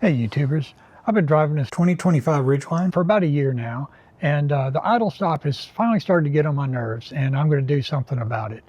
Hey YouTubers, I've been driving this 2025 Ridgeline for about a year now, and the idle stop has finally started to get on my nerves, and I'm going to do something about it.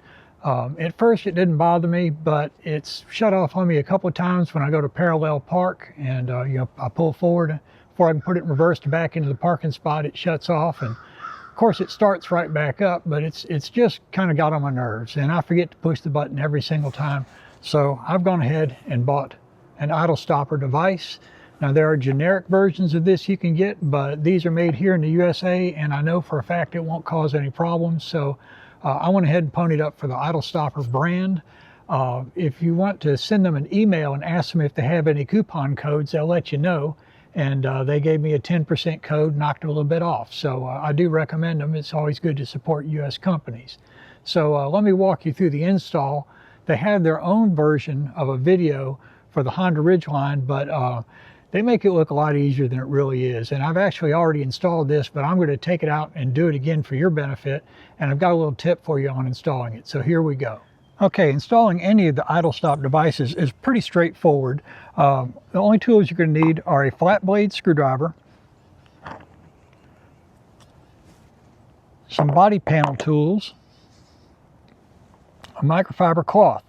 At first it didn't bother me, but it's shut off on me a couple of times when I go to parallel park, and I pull forward before I can put it in reverse to back into the parking spot. It shuts off, and of course it starts right back up, but it's just kind of got on my nerves, and I forget to push the button every single time. So I've gone ahead and bought an idle stopper device. Now there are generic versions of this you can get, but these are made here in the USA, and I know for a fact it won't cause any problems. So I went ahead and ponied up for the idle stopper brand. If you want to send them an email and ask them if they have any coupon codes, they'll let you know. And they gave me a 10% code, knocked a little bit off. So I do recommend them. It's always good to support US companies. So let me walk you through the install. They have their own version of a video for the Honda Ridgeline, but they make it look a lot easier than it really is. And I've actually already installed this, but I'm going to take it out and do it again for your benefit. And I've got a little tip for you on installing it. So here we go. Okay, installing any of the idle stop devices is pretty straightforward. The only tools you're going to need are a flat blade screwdriver, some body panel tools, a microfiber cloth.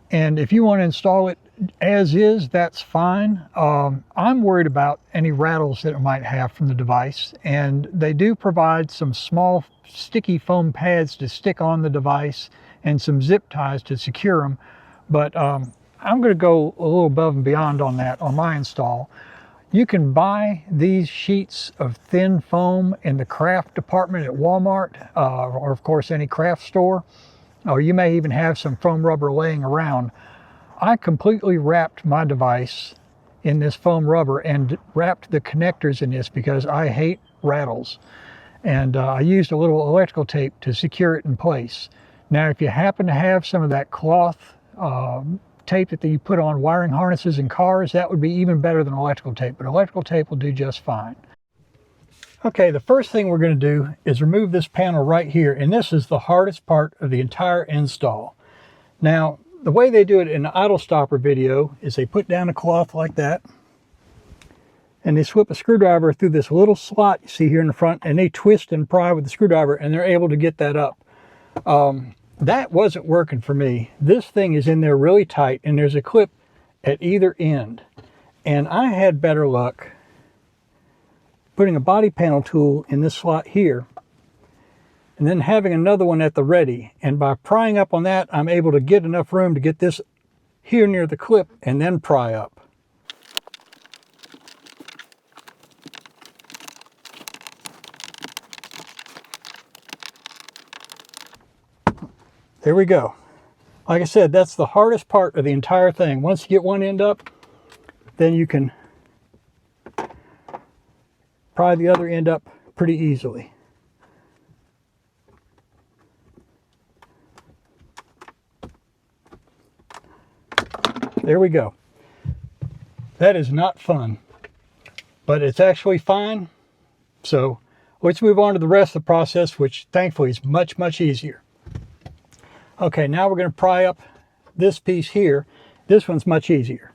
And if you want to install it as is, that's fine. I'm worried about any rattles that it might have from the device, and they do provide some small sticky foam pads to stick on the device and some zip ties to secure them, but I'm going to go a little above and beyond on that on my install. You can buy these sheets of thin foam in the craft department at Walmart, or of course any craft store, or you may even have some foam rubber laying around. I completely wrapped my device in this foam rubber and wrapped the connectors in this because I hate rattles. And I used a little electrical tape to secure it in place. Now, if you happen to have some of that cloth tape that you put on wiring harnesses in cars, that would be even better than electrical tape, but electrical tape will do just fine. Okay, the first thing we're going to do is remove this panel right here, and this is the hardest part of the entire install. Now, the way they do it in the idle stopper video is they put down a cloth like that, and they slip a screwdriver through this little slot you see here in the front, and they twist and pry with the screwdriver, and they're able to get that up. That wasn't working for me. This thing is in there really tight, and there's a clip at either end. And I had better luck putting a body panel tool in this slot here, and then having another one at the ready. And by prying up on that, I'm able to get enough room to get this here near the clip and then pry up. There we go. Like I said, that's the hardest part of the entire thing. Once you get one end up, then you can pry the other end up pretty easily. There we go. That is not fun, but it's actually fine. So let's move on to the rest of the process, which thankfully is much, much easier. Okay, now we're going to pry up this piece here. This one's much easier.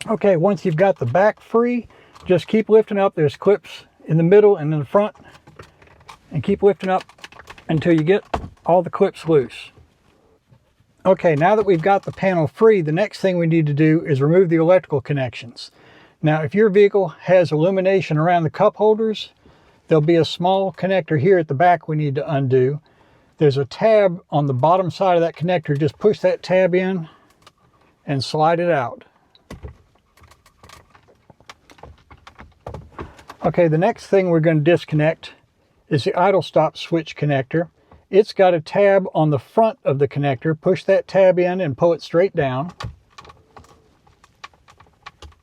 Okay, once you've got the back free, just keep lifting up. There's clips in the middle and in the front, and keep lifting up until you get all the clips loose. Okay, now that we've got the panel free, the next thing we need to do is remove the electrical connections. Now, if your vehicle has illumination around the cup holders, there'll be a small connector here at the back we need to undo. There's a tab on the bottom side of that connector. Just push that tab in and slide it out. Okay, the next thing we're going to disconnect is the idle stop switch connector. It's got a tab on the front of the connector. Push that tab in and pull it straight down.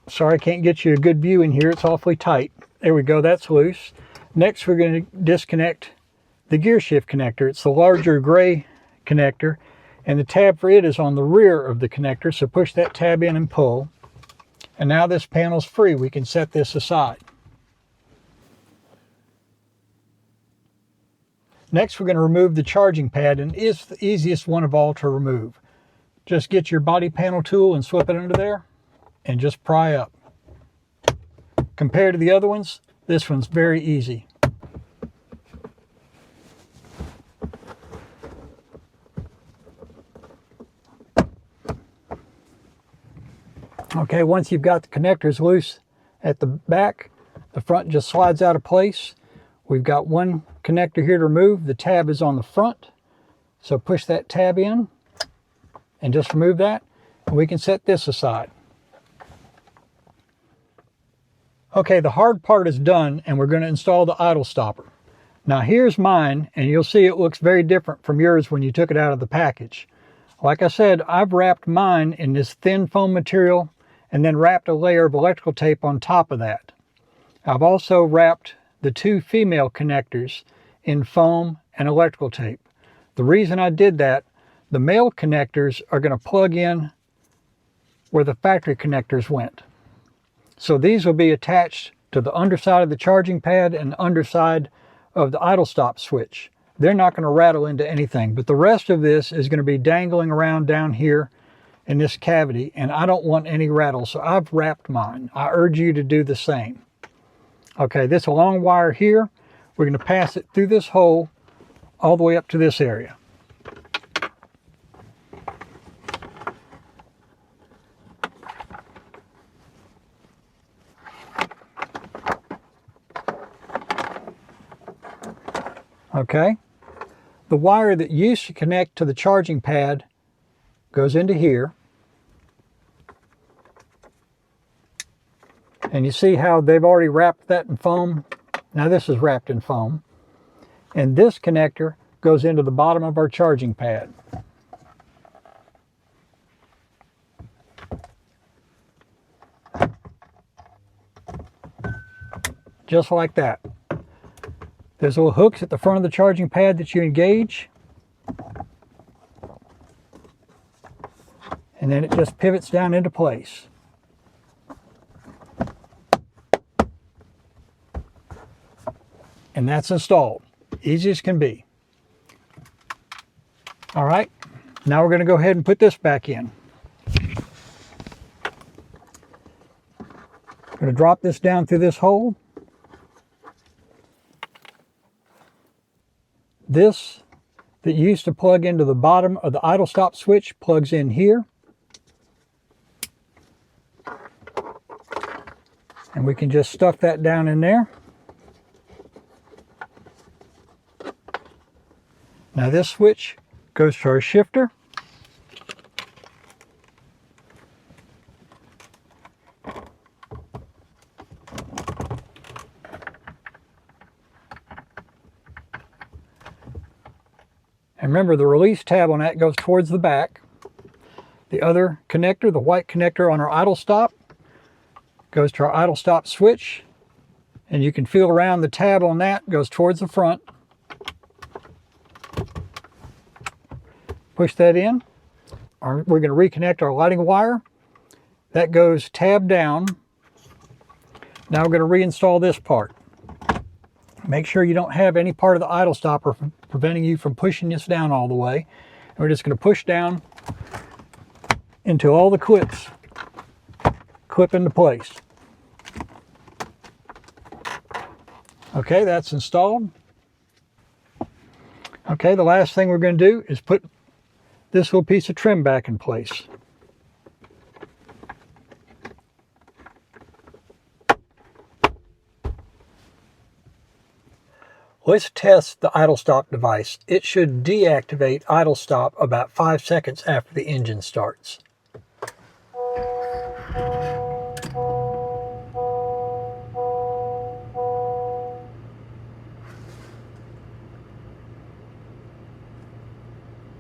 Sorry I can't get you a good view in here, it's awfully tight. There we go, that's loose. Next we're going to disconnect the gear shift connector. It's the larger gray connector, and the tab for it is on the rear of the connector, so push that tab in and pull. And now this panel's free. We can set this aside. Next we're going to remove the charging pad, and it's the easiest one of all to remove. Just get your body panel tool and slip it under there and just pry up. Compared to the other ones, this one's very easy. Okay, once you've got the connectors loose at the back, the front just slides out of place. We've got one connector here to remove. The tab is on the front, so push that tab in and just remove that, and we can set this aside. Okay, the hard part is done, and we're going to install the idle stopper. Now here's mine, and you'll see it looks very different from yours when you took it out of the package. Like I said, I've wrapped mine in this thin foam material and then wrapped a layer of electrical tape on top of that. I've also wrapped the two female connectors in foam and electrical tape. The reason I did that, the male connectors are going to plug in where the factory connectors went. So these will be attached to the underside of the charging pad and the underside of the idle stop switch. They're not going to rattle into anything, but the rest of this is going to be dangling around down here in this cavity, and I don't want any rattle, so I've wrapped mine. I urge you to do the same. Okay, this long wire here, we're going to pass it through this hole all the way up to this area. Okay, the wire that used to connect to the charging pad goes into here. And you see how they've already wrapped that in foam? Now this is wrapped in foam. And this connector goes into the bottom of our charging pad. Just like that. There's little hooks at the front of the charging pad that you engage. And then it just pivots down into place. And that's installed. Easy as can be. All right, now we're going to go ahead and put this back in. I'm going to drop this down through this hole. This that used to plug into the bottom of the idle stop switch plugs in here. And we can just stuff that down in there. Now this switch goes to our shifter. And remember, the release tab on that goes towards the back. The other connector, the white connector on our idle stop, goes to our idle stop switch. And you can feel around the tab on that, goes towards the front. Push that in. We're going to reconnect our lighting wire. That goes tab down. Now we're going to reinstall this part. Make sure you don't have any part of the idle stopper preventing you from pushing this down all the way. And we're just going to push down until all the clips clip into place. Okay, that's installed. Okay, the last thing we're going to do is put this little piece of trim back in place. Let's test the idle stop device. It should deactivate idle stop about 5 seconds after the engine starts.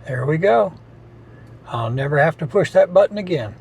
There we go. I'll never have to push that button again.